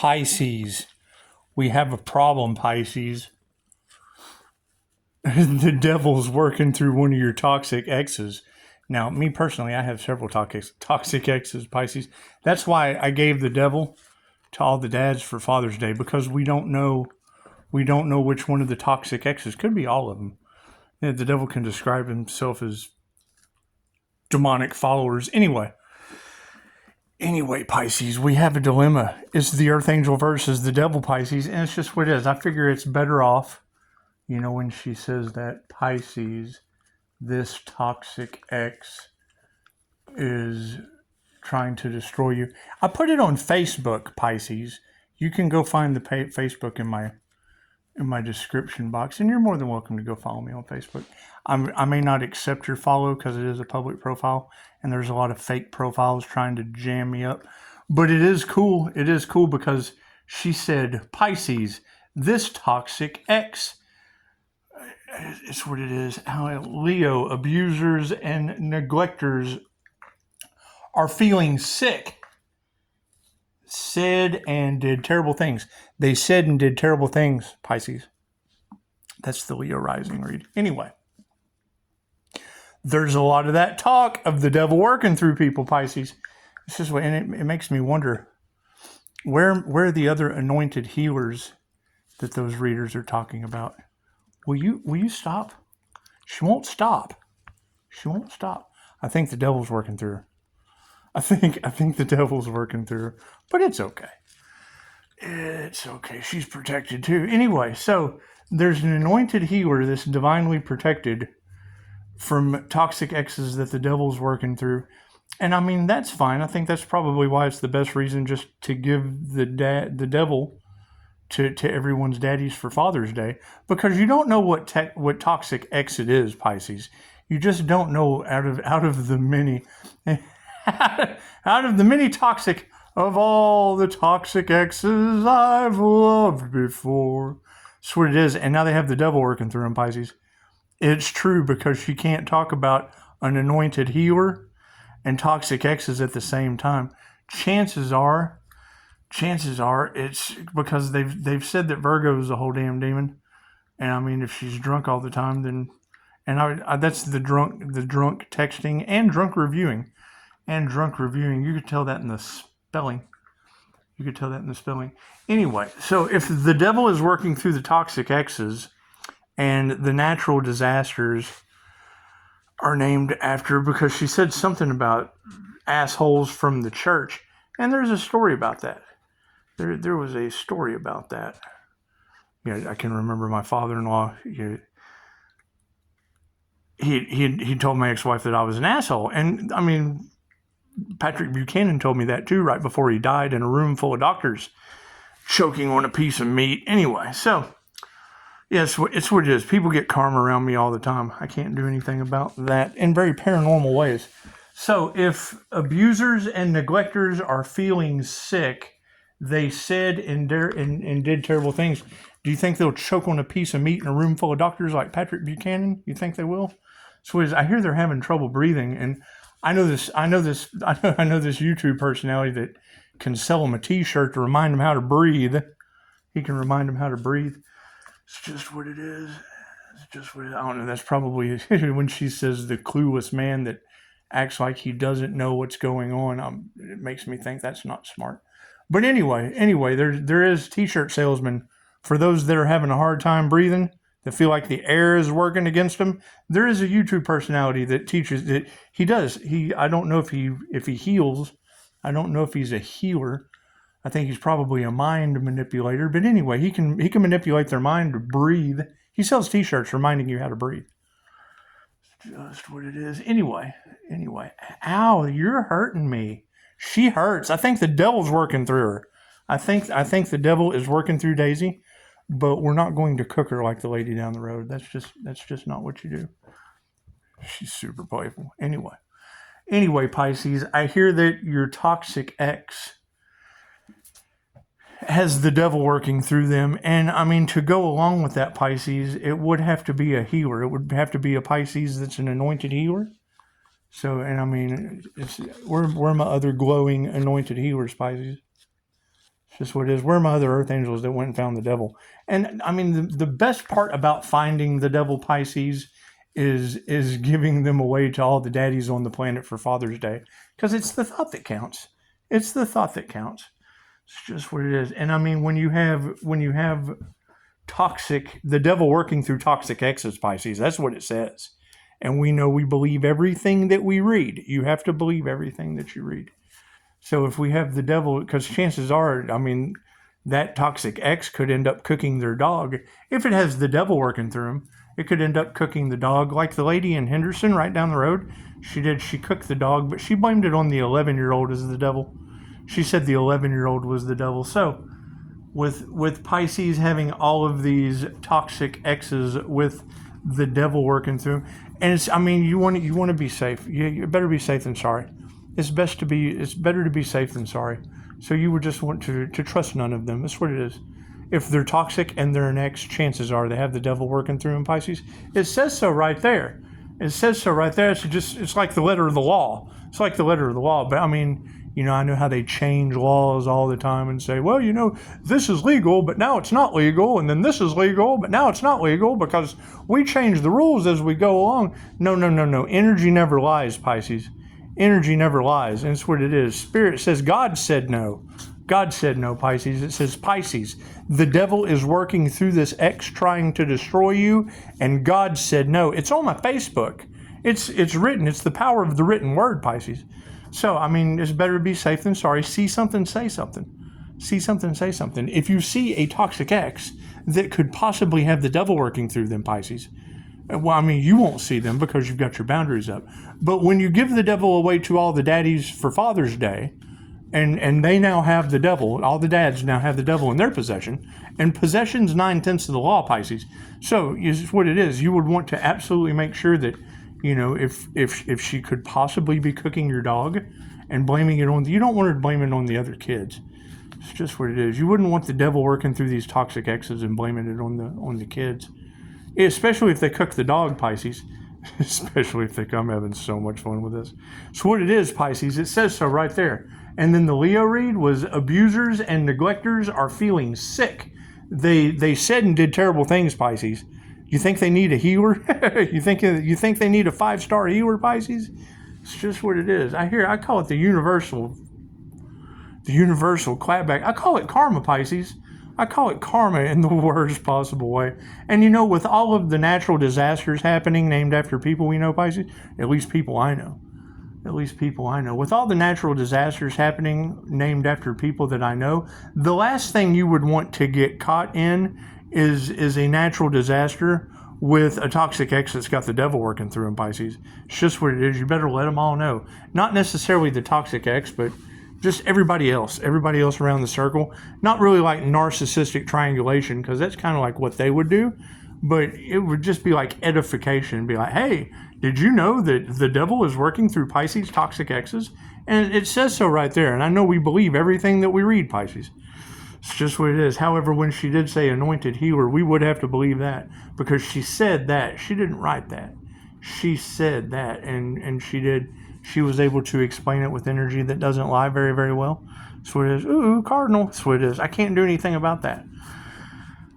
Pisces. We have a problem, Pisces. The devil's working through one of your toxic exes. Now, me personally, I have several toxic exes, Pisces. That's why I gave the devil to all the dads for Father's Day, because we don't know which one of the toxic exes. Could be all of them. Yeah, the devil can describe himself as demonic followers. Anyway, Pisces, we have a dilemma. It's the Archangel versus the devil, Pisces, and it's just what it is. I figure it's better off, when she says that, Pisces, this toxic ex is trying to destroy you. I put it on Facebook, Pisces. You can go find the Facebook in my description box, and you're more than welcome to go follow me on Facebook. I may not accept your follow because it is a public profile, and there's a lot of fake profiles trying to jam me up. But it is cool. It is cool because she said, Pisces, this toxic ex. It's what it is. Leo, abusers and neglectors are feeling sick. Said and did terrible things. They said and did terrible things, Pisces. That's the Leo rising read. Anyway, there's a lot of that talk of the devil working through people, Pisces. This is what, and it makes me wonder, where are the other anointed healers that those readers are talking about? Will you stop? She won't stop. She won't stop. I think the devil's working through her. I think the devil's working through her, but it's okay. It's okay. She's protected too. Anyway, so there's an anointed healer that's divinely protected from toxic exes that the devil's working through. And I mean, that's fine. I think that's probably why it's the best reason just to give the devil to everyone's daddies for Father's Day, because you don't know what toxic ex it is, Pisces. You just don't know out of the many out of the many toxic of all the toxic exes I've loved before. That's what it is. And now they have the devil working through them, Pisces. It's true, because she can't talk about an anointed healer and toxic exes at the same time. Chances are it's because they've said that Virgo is a whole damn demon. And I mean, if she's drunk all the time, then, and I that's the drunk texting and drunk reviewing. You could tell that in the spelling. Anyway, so if the devil is working through the toxic exes and the natural disasters are named after, because she said something about assholes from the church, and there's a story about that. There was a story about that. I can remember my father-in-law. He told my ex-wife that I was an asshole, and I mean, Patrick Buchanan told me that too right before he died, in a room full of doctors choking on a piece of meat. Anyway, so yes, it's what it is. People get karma around me all the time. I can't do anything about that in very paranormal ways. So if abusers and neglectors are feeling sick, they said and did terrible things. Do you think they'll choke on a piece of meat in a room full of doctors like Patrick Buchanan? You think they will? So I hear they're having trouble breathing, and I know this YouTube personality that can sell them a T-shirt to remind them how to breathe. He can remind them how to breathe. It's just what it is. I don't know. That's probably when she says the clueless man that acts like he doesn't know what's going on. It makes me think that's not smart. But anyway, there is T-shirt salesmen for those that are having a hard time breathing, that feel like the air is working against them. There is a YouTube personality that teaches that he does. I don't know if he heals. I don't know if he's a healer. I think he's probably a mind manipulator. But anyway, he can manipulate their mind to breathe. He sells T-shirts reminding you how to breathe. It's just what it is. Anyway. Ow, you're hurting me. She hurts. I think the devil's working through her. I think the devil is working through Daisy. But we're not going to cook her like the lady down the road. That's just not what you do. She's super playful. Anyway, Pisces, I hear that your toxic ex has the devil working through them. And I mean, to go along with that, Pisces, it would have to be a healer. It would have to be a Pisces that's an anointed healer. So, and I mean, where are my other glowing anointed healers, Pisces? It's just what it is. Where are my other earth angels that went and found the devil? And I mean, the best part about finding the devil, Pisces, is giving them away to all the daddies on the planet for Father's Day, because it's the thought that counts. It's the thought that counts. It's just what it is. And I mean, when you have toxic, the devil working through toxic exes, Pisces, that's what it says. And we know we believe everything that we read. You have to believe everything that you read. So if we have the devil, because chances are, I mean, that toxic ex could end up cooking their dog. If it has the devil working through him, it could end up cooking the dog. Like the lady in Henderson right down the road, she cooked the dog, but she blamed it on the 11-year-old as the devil. She said the 11-year-old was the devil. So with Pisces having all of these toxic exes with the devil working through, and it's, I mean, you want to be safe. You better be safe than sorry. It's better to be safe than sorry. So you would just want to trust none of them. That's what it is. If they're toxic and they're an ex, chances are they have the devil working through them, Pisces. It says so right there. It says so right there. It's like the letter of the law. It's like the letter of the law. But I mean, you know, I know how they change laws all the time and say, well, you know, this is legal, but now it's not legal. And then this is legal, but now it's not legal because we change the rules as we go along. No. Energy never lies, Pisces. Energy never lies. And it's what it is. Spirit says God said no. God said no, Pisces. It says, Pisces, the devil is working through this ex trying to destroy you, and God said no. It's on my Facebook. It's written. It's the power of the written word, Pisces. So, I mean, it's better to be safe than sorry. See something, say something. See something, say something. If you see a toxic ex that could possibly have the devil working through them, Pisces, well, I mean, you won't see them because you've got your boundaries up. But when you give the devil away to all the daddies for Father's Day, and they now have the devil, all the dads now have the devil in their possession, and possession's 9/10 of the law, Pisces. So is what it is. You would want to absolutely make sure that, you know, if she could possibly be cooking your dog and blaming it on, you don't want her to blame it on the other kids. It's just what it is. You wouldn't want the devil working through these toxic exes and blaming it on the kids, especially if they cook the dog, Pisces. Especially if they come, having so much fun with this. So what it is, Pisces, it says so right there. And then the Leo read was abusers and neglectors are feeling sick. They said and did terrible things, Pisces. You think they need a healer? you think they need a 5-star healer, Pisces? It's just what it is. I call it the universal clapback. I call it karma, Pisces. I call it karma in the worst possible way. And you know, with all of the natural disasters happening named after people we know, Pisces, at least people I know. With all the natural disasters happening named after people that I know, the last thing you would want to get caught in is a natural disaster with a toxic ex that's got the devil working through him, Pisces. It's just what it is. You better let them all know. Not necessarily the toxic ex, but just everybody else around the circle. Not really like narcissistic triangulation, because that's kind of like what they would do, but it would just be like edification. Be like, hey, did you know that the devil is working through Pisces toxic exes? And it says so right there. And I know we believe everything that we read, Pisces. It's just what it is. However, when she did say anointed healer, we would have to believe that, because she said that. She didn't write that. She said that, and she did. She was able to explain it with energy that doesn't lie very, very well. That's what it is. Ooh, Cardinal. That's what it is. I can't do anything about that.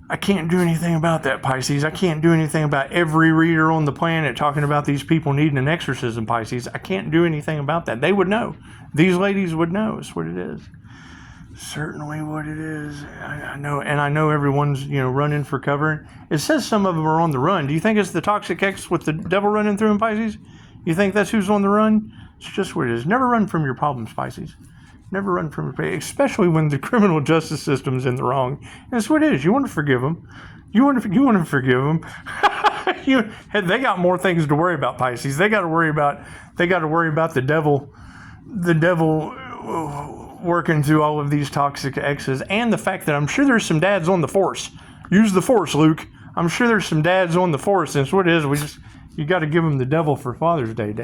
I can't do anything about that, Pisces. I can't do anything about every reader on the planet talking about these people needing an exorcism, Pisces. I can't do anything about that. They would know. These ladies would know. That's what it is. Certainly what it is. I know, and I know everyone's, you know, running for cover. It says some of them are on the run. Do you think it's the toxic ex with the devil running through them, Pisces? You think that's who's on the run? It's just what it is. Never run from your problems, Pisces. Never run from your, especially when the criminal justice system's in the wrong. And that's what it is. You want to forgive them. You want to forgive them. They got more things to worry about, Pisces. They got to worry about the devil working through all of these toxic exes, and the fact that I'm sure there's some dads on the force. Use the force, Luke. I'm sure there's some dads on the force. And that's what it is. You got to give them the devil for Father's Day,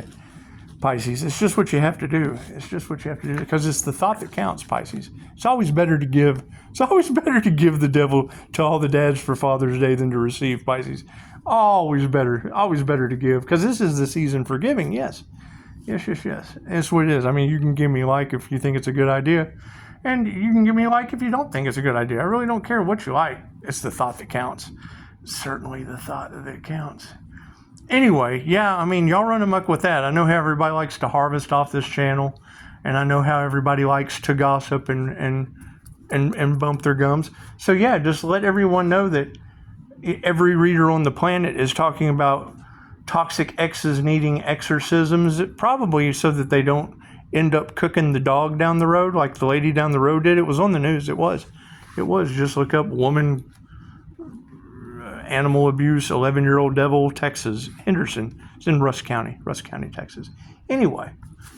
Pisces. It's just what you have to do. It's just what you have to do, because it's the thought that counts, Pisces. It's always better to give. It's always better to give the devil to all the dads for Father's Day than to receive, Pisces. Always better to give, because this is the season for giving. Yes. That's what it is. I mean, you can give me like if you think it's a good idea. And you can give me a like if you don't think it's a good idea. I really don't care what you like. It's the thought that counts. Certainly the thought that counts. Anyway, yeah, I mean, y'all run amok with that. I know how everybody likes to harvest off this channel, and I know how everybody likes to gossip and bump their gums. So yeah, just let everyone know that every reader on the planet is talking about toxic exes needing exorcisms, probably so that they don't end up cooking the dog down the road like the lady down the road did. It was on the news. It was. Just look up woman animal abuse, 11-year-old devil, Texas, Henderson. It's in Rusk County, Texas. Anyway,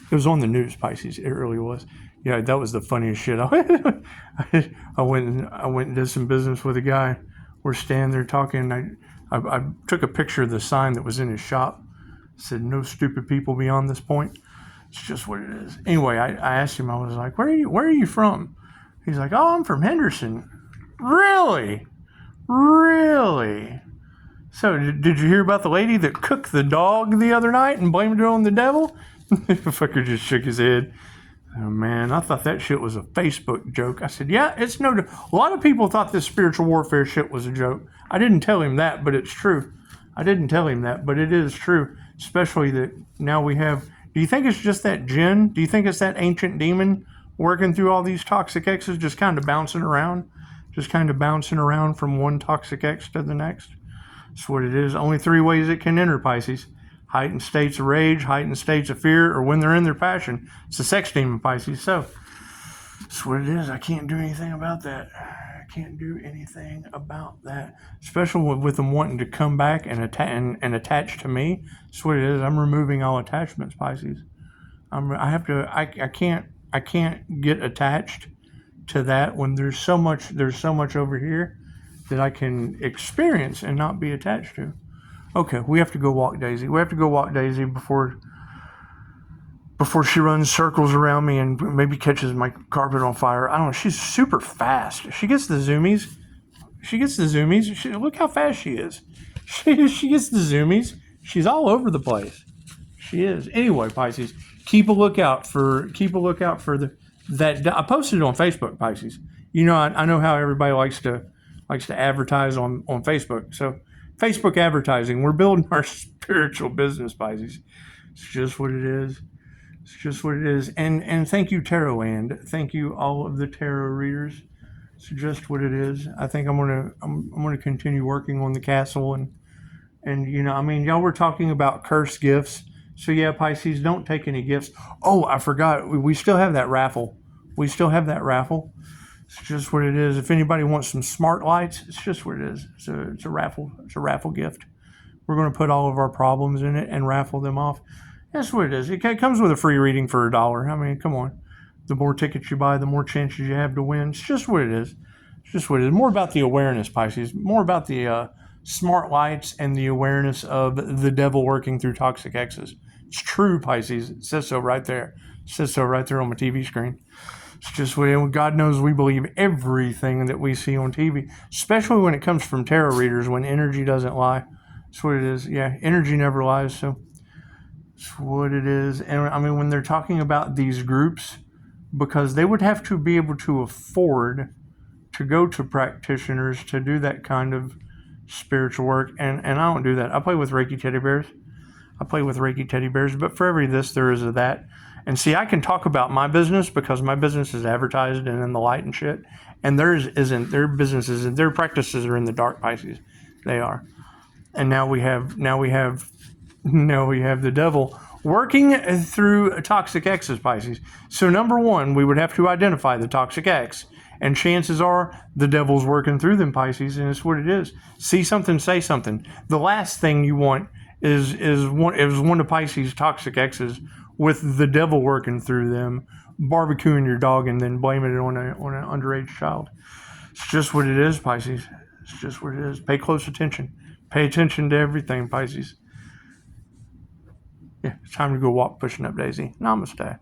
it was on the news, Pisces. It really was. Yeah, that was the funniest shit. I went and did some business with a guy. We're standing there talking. I took a picture of the sign that was in his shop. It said, "No stupid people beyond this point." It's just what it is. Anyway, I asked him, I was like, where are you from? He's like, "Oh, I'm from Henderson." Really? So did you hear about the lady that cooked the dog the other night and blamed it on the devil? The fucker just shook his head. Oh man, I thought that shit was a Facebook joke. I said, yeah, it's no. A lot of people thought this spiritual warfare shit was a joke. I didn't tell him that, but it's true. I didn't tell him that, but it is true. Especially that now we have. Do you think it's just that jinn? Do you think it's that ancient demon working through all these toxic exes, just kind of bouncing around? Just kind of bouncing around from one toxic ex to the next? That's what it is. Only 3 ways it can enter, Pisces. Heightened states of rage, heightened states of fear, or when they're in their passion. It's a sex demon, Pisces. So, that's what it is. I can't do anything about that. Especially with them wanting to come back and attach to me. That's what it is. I'm removing all attachments, Pisces. I can't get attached to that when there's so much over here that I can experience and not be attached to. Okay, we have to go walk Daisy. Before she runs circles around me and maybe catches my carpet on fire. I don't know. She's super fast. She gets the zoomies. Look how fast she is. She gets the zoomies. She's all over the place. She is. Anyway, Pisces, keep a lookout for that. I posted it on Facebook, Pisces. You know, I know how everybody likes to advertise on Facebook. So Facebook advertising, we're building our spiritual business, Pisces. It's just what it is. And thank you, Tarotland. Thank you, all of the tarot readers. It's just what it is. I think I'm gonna continue working on the castle and you know, I mean, y'all were talking about cursed gifts. So yeah, Pisces, don't take any gifts. Oh, I forgot. We still have that raffle. It's just what it is. If anybody wants some smart lights, it's just what it is. It's a raffle. It's a raffle gift. We're going to put all of our problems in it and raffle them off. That's what it is. It comes with a free reading for $1. I mean, come on. The more tickets you buy, the more chances you have to win. It's just what it is. More about the awareness, Pisces. More about the smart lights and the awareness of the devil working through toxic exes. It's true, Pisces. It says so right there. On my TV screen. It's just what God knows we believe everything that we see on TV, especially when it comes from tarot readers, when energy doesn't lie. That's what it is. Yeah, energy never lies, so it's what it is. And I mean, when they're talking about these groups, because they would have to be able to afford to go to practitioners to do that kind of spiritual work, and I don't do that. I play with Reiki teddy bears. But for every this, there is a that. And see, I can talk about my business because my business is advertised and in the light and shit. And theirs isn't. Their businesses and their practices are in the dark, Pisces. They are. And now we have the devil working through toxic exes, Pisces. So number one, we would have to identify the toxic ex. And chances are the devil's working through them, Pisces, and it's what it is. See something, say something. The last thing you want is one of Pisces' toxic exes with the devil working through them, barbecuing your dog and then blaming it on an underage child. It's just what it is, Pisces. It's just what it is. Pay close attention. Pay attention to everything, Pisces. Yeah, it's time to go walk pushing up Daisy. Namaste.